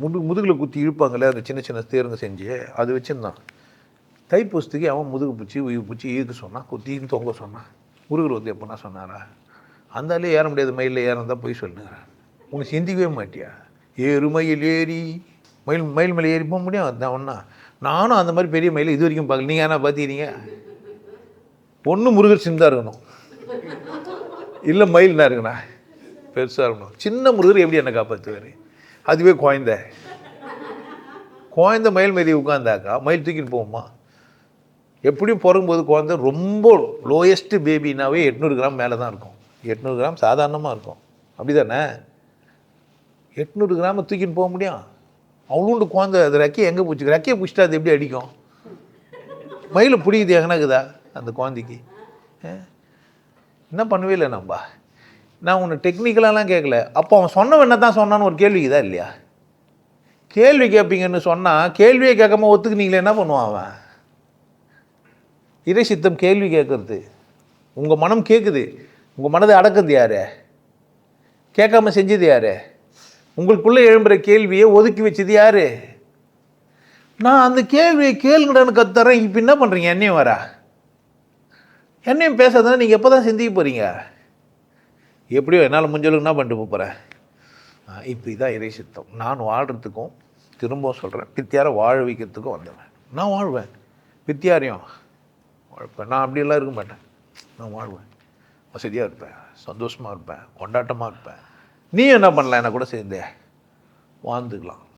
முதுகில் குத்தி இழுப்பாங்களே அந்த சின்ன சின்ன தேருங்க செஞ்சு அது வச்சுருந்தான். தைப்பூசத்துக்கு அவன் முதுகு பிடிச்சி உயிர் பிடிச்சி ஈர்க்க சொன்னான், குத்தின்னு தொங்க சொன்னான். முருகர் வந்து எப்போனா சொன்னாரா? அந்தாலே ஏற முடியாது, மயிலில் ஏறந்தான் போய் சொல்லுங்கிறேன். உனக்கு சிந்திக்கவே மாட்டியா? ஏறு மயில் ஏறி மயில் மேலே ஏறி போக முடியும். அதுதான் ஒன்றா நானும் அந்த மாதிரி பெரிய மயில் இது வரைக்கும் பார்க்கல. நீங்கள் என்ன பார்த்துக்கிறீங்க? ஒன்று முருகர் சின்னதாக இருக்கணும், இல்லை மயில் தான் இருக்குண்ணா பெருசாக இருக்கணும். சின்ன முருகர் எப்படி என்னை காப்பாற்றுவார்? அதுவே குழந்த மயில் மீறி உட்காந்தாக்கா மயில் தூக்கிட்டு போகுமா? எப்படியும் பிறகும்போது குழந்தை ரொம்ப லோயஸ்ட்டு பேபினாவே 800 கிராம் மேலே தான் இருக்கும். 800 கிராம் சாதாரணமாக இருக்கும், அப்படி தானே? 800 கிராமை தூக்கின்னு போக முடியும்? அவ்வளோண்டு குழந்தை அது ரெக்கையை எங்கே பிடிச்சிக்க? ரெக்கையை பிடிச்சிட்டா அது எப்படி அடிக்கும்? மயிலை பிடிக்குது எங்கனாக்குதா அந்த குழந்தைக்கு? என்ன பண்ணவே இல்லை நம்ம. நான் உன்னை டெக்னிக்கலாலாம் கேட்கல. அப்போ அவன் சொன்னவன் என்ன தான் சொன்னான்னு ஒரு கேள்விக்குதா இல்லையா? கேள்வி கேட்பீங்கன்னு சொன்னால் கேள்வியே கேட்காம ஒத்துக்குனீங்களே என்ன பண்ணுவான் அவன்? இறை சித்தம் கேள்வி கேட்குறது. உங்கள் மனம் கேட்குது, உங்கள் மனதை அடக்குது யார்? கேட்காம செஞ்சது யார்? உங்களுக்குள்ளே எழும்புகிற கேள்வியை ஒதுக்கி வச்சது யார்? நான் அந்த கேள்வியை கேளுங்கடான்னு கத்துறேன். இப்போ என்ன பண்ணுறீங்க? என்னையும் வரா என்னையும் பேசாதானே நீங்கள் எப்போ தான் சிந்திக்க போகிறீங்க? எப்படியோ என்னால் முடிஞ்சளவுக்கு என்ன பண்ணிட்டு போகிறேன். இப்போ இதான் இறை சித்தம். நான் வாழ்கிறதுக்கும் திரும்பவும் சொல்கிறேன், பித்தியாரை வாழ வைக்கிறதுக்கும் வந்தவன். நான் வாழ்வேன், பித்தியாரையும் வாழ்ப்பேன். நான் அப்படியெல்லாம் இருக்க மாட்டேன். நான் வாழ்வேன், வசதியாக இருப்பேன், சந்தோஷமாக இருப்பேன், கொண்டாட்டமாக இருப்பேன். நீ என்ன பண்ணலாம்? என்ன கூட சேர்ந்தே வாழ்ந்துக்கலாம்.